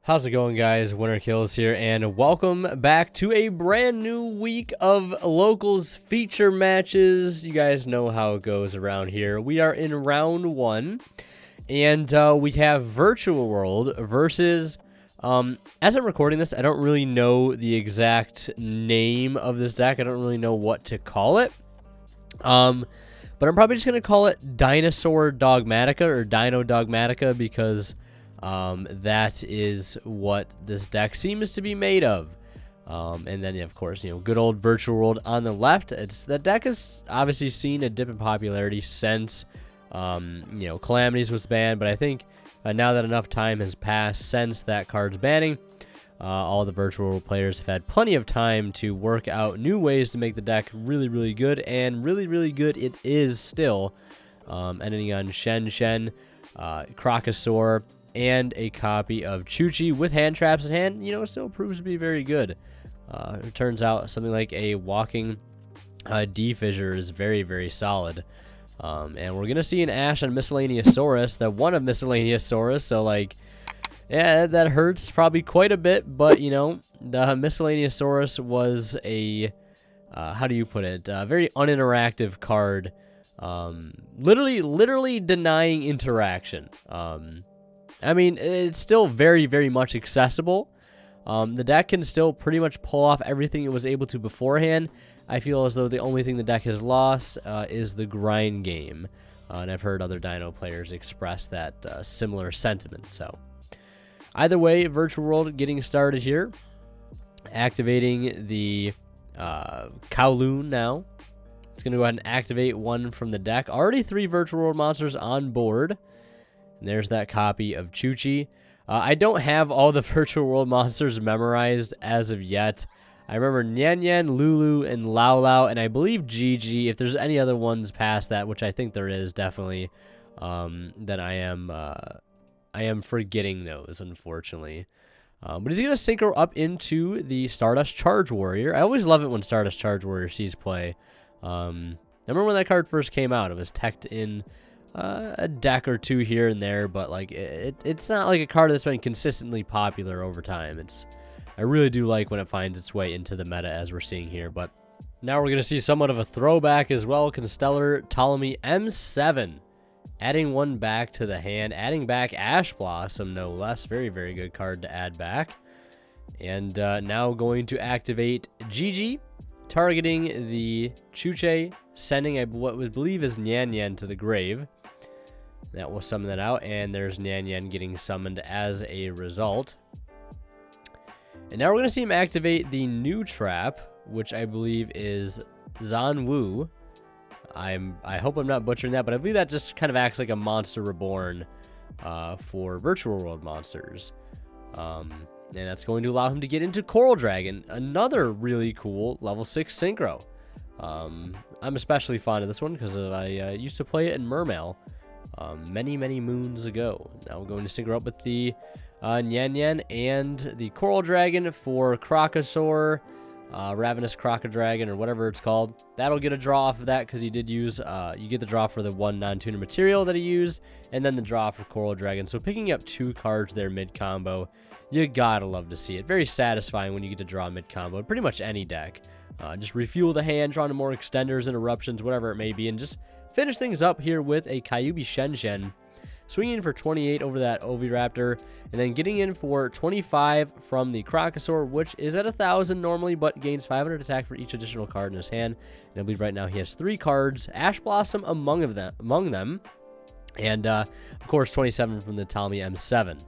How's it going, guys? Winter Kills here, and welcome back to a brand new week of Locals feature matches. You guys know how it goes around here. We are in round one, and we have Virtual World versus, as I'm recording this, I don't really know the exact name of this deck. I don't really know what to call it. But I'm probably just going to call it Dinosaur Dogmatica or Dino Dogmatica because that is what this deck seems to be made of. And then, of course, good old Virtual World on the left. That deck has obviously seen a dip in popularity since, Calamities was banned. But I think now that enough time has passed since that card's banning, all the Virtual World players have had plenty of time to work out new ways to make the deck really, really good. And really, really good it is still. Ending on Shen, Crocosaur, and a copy of Chuchi with hand traps in hand, it still proves to be very good. It turns out something like a walking D-Fissure is very, very solid. And we're going to see an Ash on Miscellaneousaurus, the one of Miscellaneousaurus, so yeah, that hurts probably quite a bit, but, the Miscellaneousaurus was a, how do you put it, a very uninteractive card, literally denying interaction. I mean, it's still very, very much accessible. The deck can still pretty much pull off everything it was able to beforehand. I feel as though the only thing the deck has lost is the grind game. And I've heard other Dino players express that similar sentiment. So, either way, Virtual World getting started here. Activating the Kowloon now. It's going to go ahead and activate one from the deck. Already 3 Virtual World monsters on board. And there's that copy of Chuchi. I don't have all the Virtual World monsters memorized as of yet. I remember Nyan, Lulu, and Lau Lau, and I believe Gigi. If there's any other ones past that, which I think there is definitely, then I am forgetting those, unfortunately. But he's going to synchro up into the Stardust Charge Warrior. I always love it when Stardust Charge Warrior sees play. I remember when that card first came out. It was teched in a deck or two here and there, but it's not like a card that's been consistently popular over time. I really do like when it finds its way into the meta as we're seeing here. But now we're going to see somewhat of a throwback as well. Constellar Ptolemy M7, adding one back to the hand, adding back Ash Blossom, no less. Very, very good card to add back. And now going to activate Gigi, targeting the Chuche, sending what we believe is Nyan to the grave. That will summon that out, and there's Nyan getting summoned as a result. And now we're going to see him activate the new trap, which I believe is Zanwu. I hope I'm not butchering that, but I believe that just kind of acts like a Monster Reborn for Virtual World monsters. And that's going to allow him to get into Coral Dragon, another really cool level 6 synchro. I'm especially fond of this one because I used to play it in Mermail many, many moons ago. Now we're going to synchro up with the Nyan and the Coral Dragon for Crocosaur, Ravenous Crocodragon, or whatever it's called. That'll get a draw off of that because he did use, you get the draw for the one non-tuner material that he used, and then the draw for Coral Dragon. So picking up 2 cards there mid-combo, you gotta love to see it. Very satisfying when you get to draw mid-combo in pretty much any deck. Just refuel the hand, draw into more extenders and eruptions, whatever it may be, and just finish things up here with a Kyubi Shen, swinging for 28 over that Oviraptor, and then getting in for 25 from the Crocosaur, which is at 1,000 normally, but gains 500 attack for each additional card in his hand. And I believe right now he has 3 cards, Ash Blossom among them, and of course 27 from the Ptolemy M7.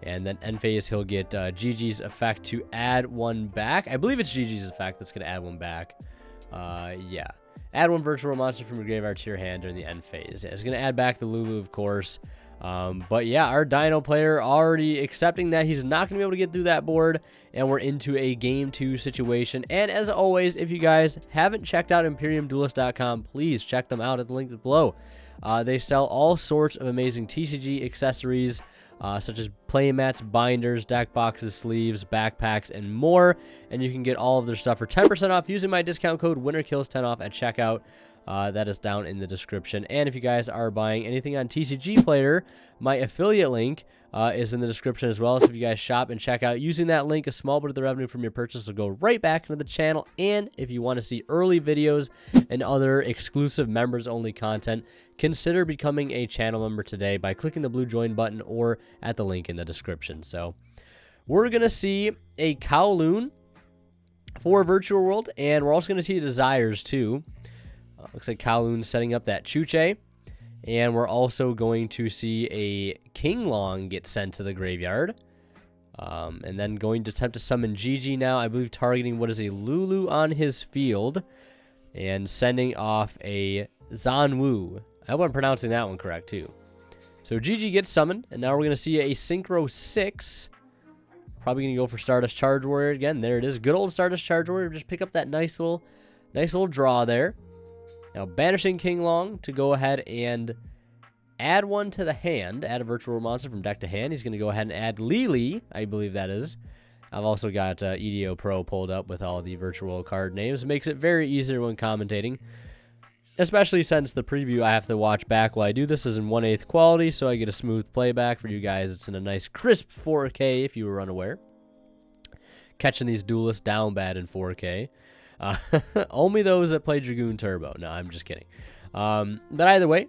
And then end phase, he'll get Gigi's effect to add one back. I believe it's Gigi's effect that's going to add one back. Yeah. Add one Virtual Monster from your graveyard to your hand during the end phase. Yeah, it's going to add back the Lulu, of course. But yeah, our Dino player already accepting that he's not going to be able to get through that board. And we're into a Game 2 situation. And as always, if you guys haven't checked out ImperiumDuelist.com, please check them out at the link below. They sell all sorts of amazing TCG accessories, such as playmats, binders, deck boxes, sleeves, backpacks, and more. And you can get all of their stuff for 10% off using my discount code WinterKills10 off at checkout. that is down in the description. And if you guys are buying anything on TCG Player, my affiliate link is in the description as well. So if you guys shop and check out using that link, a small bit of the revenue from your purchase will go right back into the channel. And if you want to see early videos and other exclusive members-only content, consider becoming a channel member today by clicking the blue join button or at the link in the description. So we're going to see a Kowloon for Virtual World, and we're also going to see Desires too. Looks like Kowloon's setting up that Chuche. And we're also going to see a Kinglong get sent to the graveyard. And then going to attempt to summon Gigi now. I believe targeting what is a Lulu on his field. And sending off a Zanwu. I hope I'm pronouncing that one correct too. So Gigi gets summoned. And now we're going to see a Synchro 6. Probably going to go for Stardust Charge Warrior again. There it is. Good old Stardust Charge Warrior. Just pick up that nice little draw there. Now, banishing Kinglong to go ahead and add one to the hand. Add a Virtual World monster from deck to hand. He's going to go ahead and add Lily, I believe that is. I've also got EDO Pro pulled up with all the Virtual World card names. It makes it very easier when commentating. Especially since the preview I have to watch back while I do this is in 1/8 quality, so I get a smooth playback. For you guys, it's in a nice crisp 4K if you were unaware. Catching these duelists down bad in 4K. Only those that play Dragoon Turbo. No, I'm just kidding. But either way,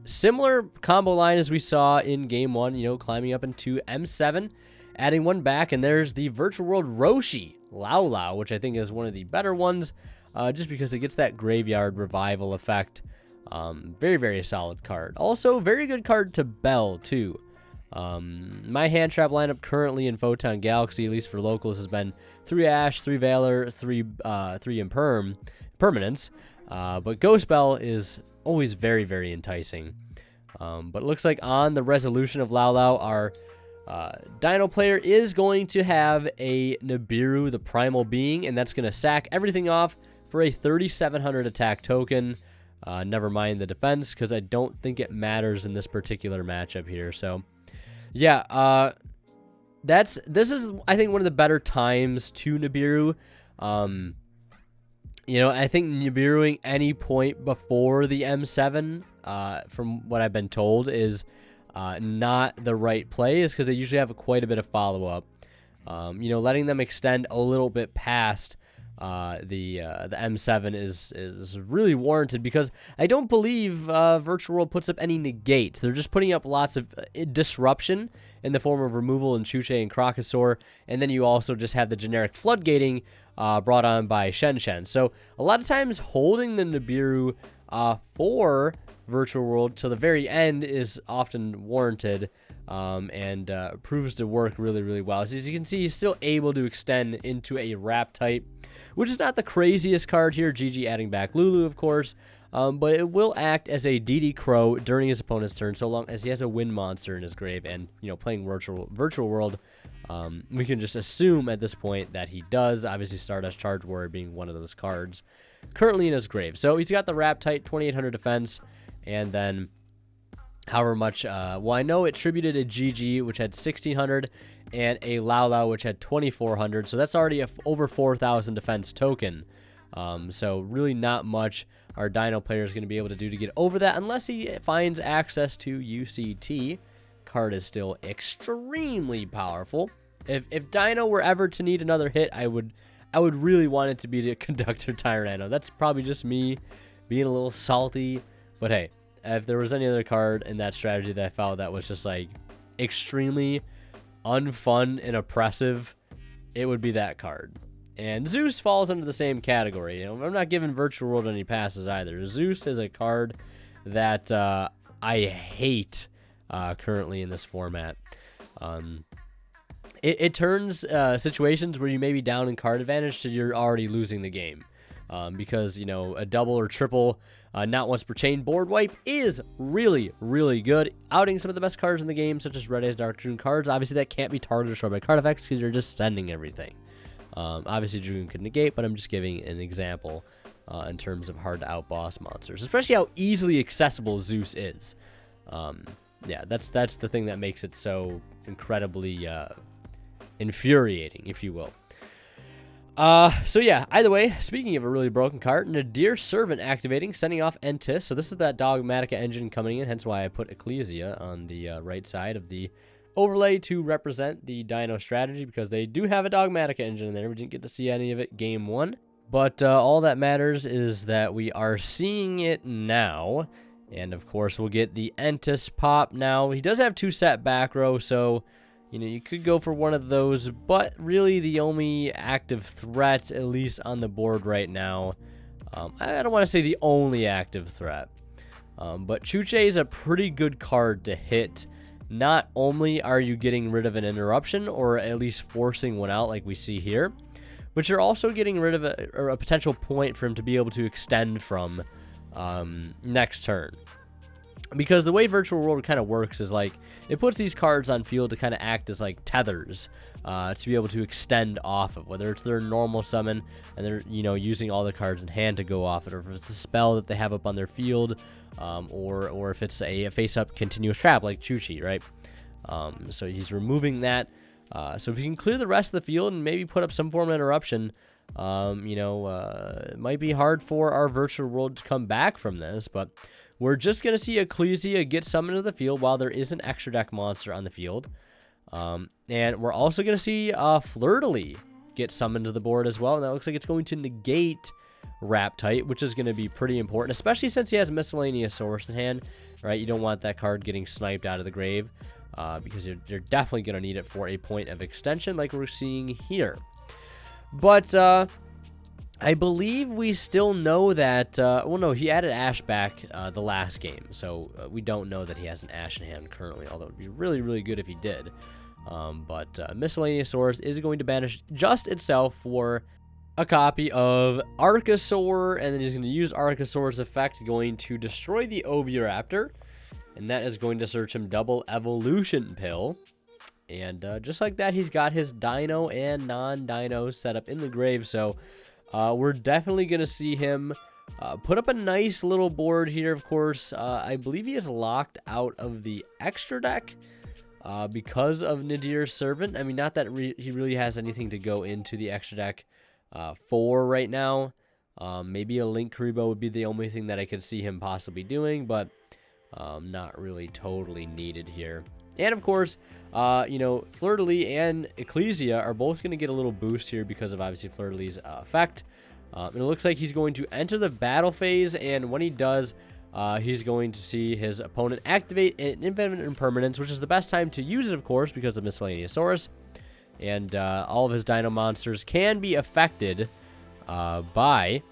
similar combo line as we saw in game 1, you know, climbing up into M7, adding one back, and there's the Virtual World Roshi Lao, which I think is one of the better ones, just because it gets that graveyard revival effect. Very, very solid card. Also, very good card to Bell, too. My hand trap lineup currently in Photon Galaxy, at least for locals, has been 3 Ash, 3 Valor, 3 Impermanence. But Ghost Bell is always very, very enticing. But it looks like on the resolution of Lao, our Dino player is going to have a Nibiru, the Primal Being, and that's going to sack everything off for a 3,700 attack token. Never mind the defense, because I don't think it matters in this particular matchup here. So yeah, this is, I think, one of the better times to Nibiru. You know, I think Nibiruing any point before the M7, from what I've been told, is not the right play, is because they usually have quite a bit of follow-up. You know, letting them extend a little bit past the M7 is really warranted, because I don't believe Virtual World puts up any negates. They're just putting up lots of disruption in the form of removal and Chuche and Crocosaur, and then you also just have the generic floodgating brought on by Shen. So a lot of times holding the Nibiru for Virtual World to the very end is often warranted, and proves to work really, really well. So as you can see, he's still able to extend into a Wrap type, which is not the craziest card here. GG adding back Lulu, of course, but it will act as a DD Crow during his opponent's turn, so long as he has a wind monster in his grave. And, you know, playing Virtual World, we can just assume at this point that he does. Obviously, Stardust Charge Warrior being one of those cards currently in his grave. So he's got the Wrap type, 2,800 defense, and then however much, well, I know it tributed a GG, which had 1,600, and a Lao, which had 2,400. So that's already over 4,000 defense token. So really not much our Dino player is going to be able to do to get over that, unless he finds access to UCT. Card is still extremely powerful. If Dino were ever to need another hit, I would really want it to be the Conductor Tyrannno. That's probably just me being a little salty, but hey, if there was any other card in that strategy that I found that was just like extremely unfun and oppressive, it would be that card. And Zeus falls into the same category. You know, I'm not giving Virtual World any passes either. Zeus is a card that I hate currently in this format. It turns situations where you may be down in card advantage to you're already losing the game. Because, you know, a double or triple not once per chain board wipe is really, really good. Outing some of the best cards in the game, such as Red Eyes Dark Dragoon cards. Obviously, that can't be targeted or destroyed by card effects because you're just sending everything. Obviously, Dragoon could negate, but I'm just giving an example in terms of hard to outboss monsters, especially how easily accessible Zeus is. Yeah, that's the thing that makes it so incredibly infuriating, if you will. So yeah, either way, speaking of a really broken card, Nadir Servant activating, sending off Entis. So this is that Dogmatica engine coming in, hence why I put Ecclesia on the right side of the overlay to represent the Dino strategy, because they do have a Dogmatica engine in there. We didn't get to see any of it game 1. But all that matters is that we are seeing it now. And of course, we'll get the Entis pop now. He does have 2 set back row, so you know, you could go for one of those, but really the only active threat, at least on the board right now, I don't want to say the only active threat, but Chuche is a pretty good card to hit. Not only are you getting rid of an interruption, or at least forcing one out like we see here, but you're also getting rid of a potential point for him to be able to extend from next turn. Because the way Virtual World kind of works is like, it puts these cards on field to kind of act as like tethers to be able to extend off of, whether it's their normal summon and they're, you know, using all the cards in hand to go off it, or if it's a spell that they have up on their field, or if it's a face-up continuous trap like Chuchi, right? So he's removing that. So if you can clear the rest of the field and maybe put up some form of interruption, you know, it might be hard for our Virtual World to come back from this, but we're just going to see Ecclesia get summoned to the field while there is an extra deck monster on the field. And we're also going to see Fleur-de-Lis get summoned to the board as well. And that looks like it's going to negate Raptite, which is going to be pretty important, especially since he has Miscellaneous Source in hand, right? You don't want that card getting sniped out of the grave, because you're definitely going to need it for a point of extension like we're seeing here. But I believe we still know that, well, no, he added Ash back the last game, so we don't know that he has an Ash in hand currently, although it would be really, really good if he did. But Miscellaneous Source is going to banish just itself for a copy of Archosaur, and then he's going to use Archosaur's effect, going to destroy the Oviraptor, and that is going to search him double Evolution Pill. And just like that, he's got his Dino and non-Dino set up in the grave, so we're definitely going to see him put up a nice little board here, of course. I believe he is locked out of the extra deck because of Nadir's Servant. I mean, not that he really has anything to go into the extra deck for right now. Maybe a Link Karibo would be the only thing that I could see him possibly doing, but not really totally needed here. And of course, you know, Fleur-de-Lis and Ecclesia are both going to get a little boost here because of obviously Fleur-de-Lis' effect. And it looks like he's going to enter the battle phase, and when he does, he's going to see his opponent activate an Infinite Impermanence, which is the best time to use it, of course, because of Miscellaneous Source. And all of his Dino monsters can be affected by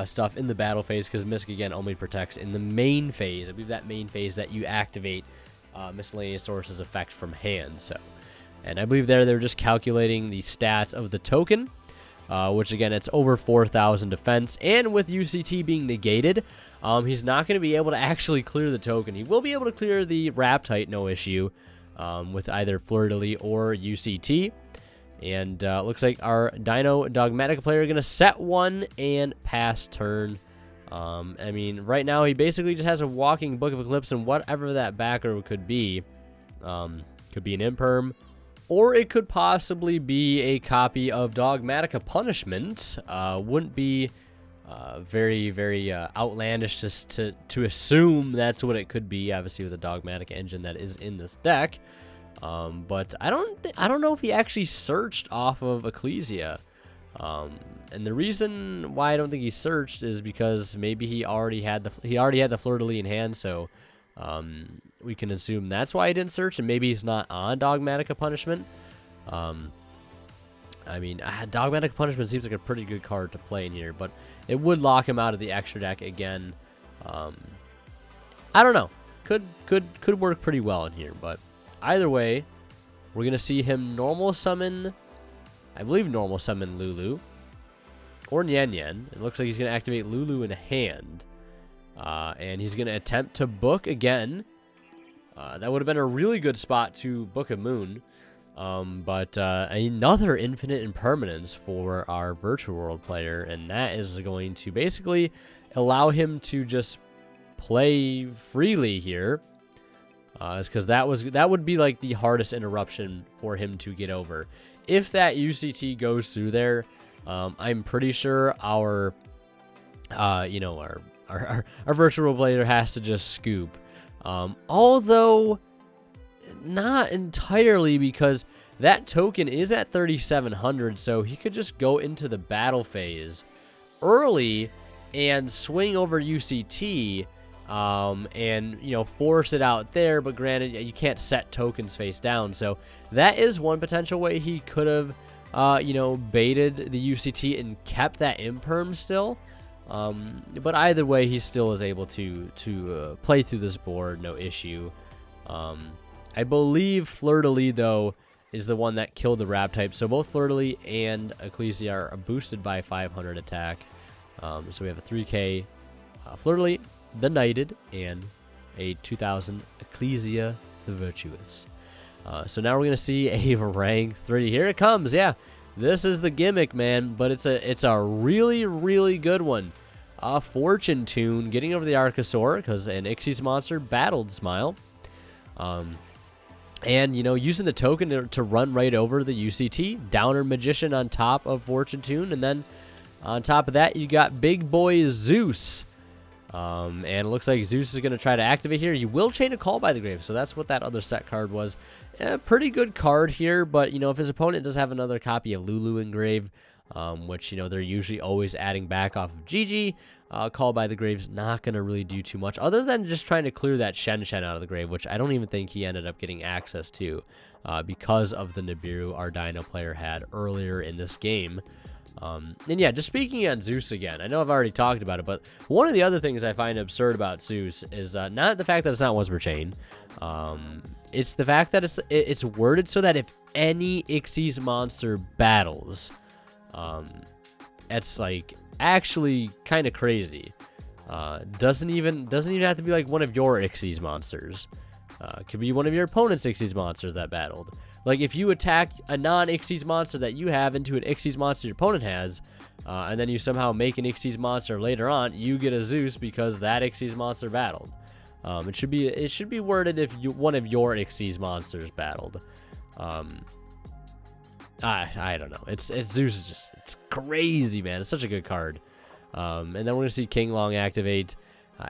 stuff in the battle phase, because Misk, again, only protects in the main phase. I believe that main phase that you activate Miscellaneous Source's effect from hand. So, and I believe they're just calculating the stats of the token, which again, it's over 4,000 defense, and with UCT being negated, he's not going to be able to actually clear the token. He will be able to clear the Raptite, no issue, with either Fleur-de-Lis or UCT. And looks like our Dino Dogmatica player is going to set one and pass turn. I mean, right now he basically just has a walking Book of Eclipse, and whatever that backer could be an Imperm, or it could possibly be a copy of Dogmatica Punishment. Wouldn't be very, very outlandish just to assume that's what it could be, obviously with the Dogmatica engine that is in this deck. But I don't know if he actually searched off of Ecclesia. And the reason why I don't think he searched is because maybe he already had the Fleur-de-Lis in hand, so we can assume that's why he didn't search, and maybe he's not on Dogmatica Punishment. I mean, Dogmatic Punishment seems like a pretty good card to play in here, but it would lock him out of the extra deck again. I don't know. Could work pretty well in here, but either way, we're going to see him normal summon, I believe normal summon Lulu, or Nyan Nyan. It looks like he's going to activate Lulu in hand, and he's going to attempt to book again. That would have been a really good spot to book a Moon. But another Infinite Impermanence for our Virtual World player, and that is going to basically allow him to just play freely here. is because that would be like the hardest interruption for him to get over. If that UCT goes through there, I'm pretty sure our virtual player has to just scoop. Although not entirely, because that token is at 3,700, so he could just go into the battle phase early and swing over UCT, and force it out there. But granted, you can't set tokens face down, so that is one potential way he could have baited the UCT and kept that imperm still. But either way, he still is able to play through this board, no issue. I believe Fleur-de-Lis, though, is the one that killed the Rap type. So both Fleur-de-Lis and Ecclesia are boosted by 500 attack. So we have a 3K Fleur-de-Lis, the Knighted, and a 2,000 Ecclesia, the Virtuous. So now we're going to see a rank 3. Here it comes, yeah. This is the gimmick, man, but it's a really, really good one. Fortune Tune, getting over the Archosaur, because an Ixies monster battled Smile. And, using the token to run right over the UCT. Downer Magician on top of Fortune Tune. And then on top of that, you got Big Boy Zeus. And it looks like Zeus is going to try to activate here. You will chain a Call by the Grave, so that's what that other set card was. A pretty good card here, but, if his opponent does have another copy of Lulu Engrave, which, they're usually always adding back off of GG, Call by the Grave's not going to really do too much, other than just trying to clear that Shen Shen out of the grave, which I don't even think he ended up getting access to, because of the Nibiru our Dino player had earlier in this game. And yeah, just speaking on Zeus again, I know I've already talked about it, but one of the other things I find absurd about Zeus is not the fact that it's not once per chain. It's the fact that it's worded so that if any Ixies monster battles, it's like actually kind of crazy. Doesn't even have to be like one of your Ixies monsters. Could be one of your opponent's Ixies monsters that battled. Like, if you attack a non-Ixies monster that you have into an Ixies monster your opponent has, and then you somehow make an Ixies monster later on, you get a Zeus because that Ixies monster battled. It should be worded if one of your Ixies monsters battled. I don't know. It's Zeus it's crazy, man. It's such a good card. And then we're gonna see King Long activate,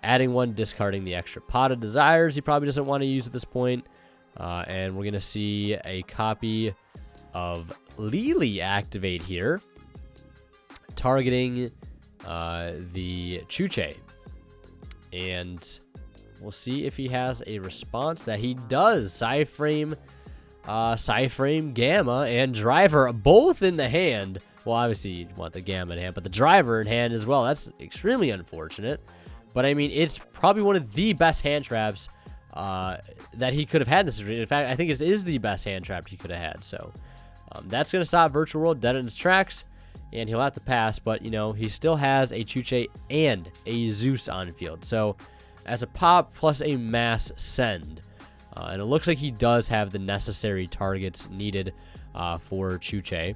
adding 1, discarding the extra Pot of Desires he probably doesn't want to use at this point. And we're going to see a copy of Lily activate here, targeting the Chuche. And we'll see if he has a response. That he does. Psyframe Gamma and Driver both in the hand. Well, obviously you want the Gamma in hand, but the Driver in hand as well. That's extremely unfortunate. But I mean, it's probably one of the best hand traps that he could have had in this arena. In fact, I think it is the best hand trap he could have had. So that's going to stop Virtual World dead in its tracks, and he'll have to pass. But, he still has a Chuche and a Zeus on field. So as a pop plus a mass send. And it looks like he does have the necessary targets needed for Chuche.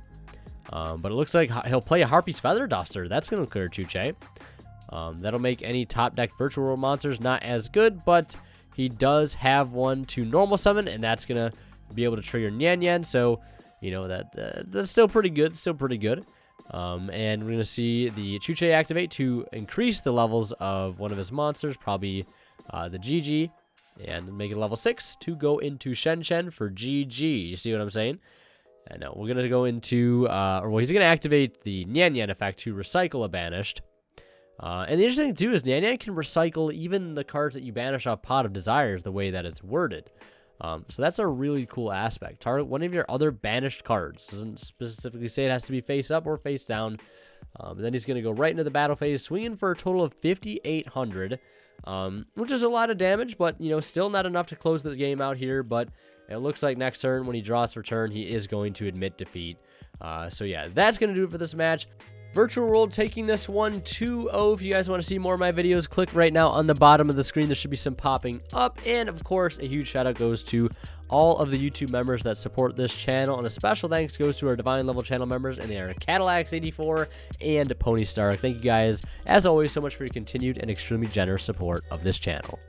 But it looks like he'll play a Harpy's Feather Duster. That's going to clear Chuche. That'll make any top deck Virtual World monsters not as good, but he does have one to normal summon, and that's going to be able to trigger Nyan Nyan. So, that's still pretty good. And we're going to see the Chuche activate to increase the levels of one of his monsters, probably the GG, and make it level 6 to go into Shen Shen for GG. You see what I'm saying? I know. We're going to go into, he's going to activate the Nyan Nyan effect to recycle a banished. And the interesting thing, too, is Nyan Nyan can recycle even the cards that you banish off Pot of Desires the way that it's worded. So that's a really cool aspect. Target one of your other banished cards. Doesn't specifically say it has to be face up or face down. And then he's going to go right into the battle phase, swinging for a total of 5,800, which is a lot of damage, but, still not enough to close the game out here. But it looks like next turn, when he draws for turn, he is going to admit defeat. So, yeah, that's going to do it for this match. Virtual World taking this one 2-0. If you guys want to see more of my videos, click right now on the bottom of the screen. There should be some popping up. And, of course, a huge shout-out goes to all of the YouTube members that support this channel. And a special thanks goes to our Divine Level channel members, and they are Cadillacs84 and Pony Star. Thank you guys, as always, so much for your continued and extremely generous support of this channel.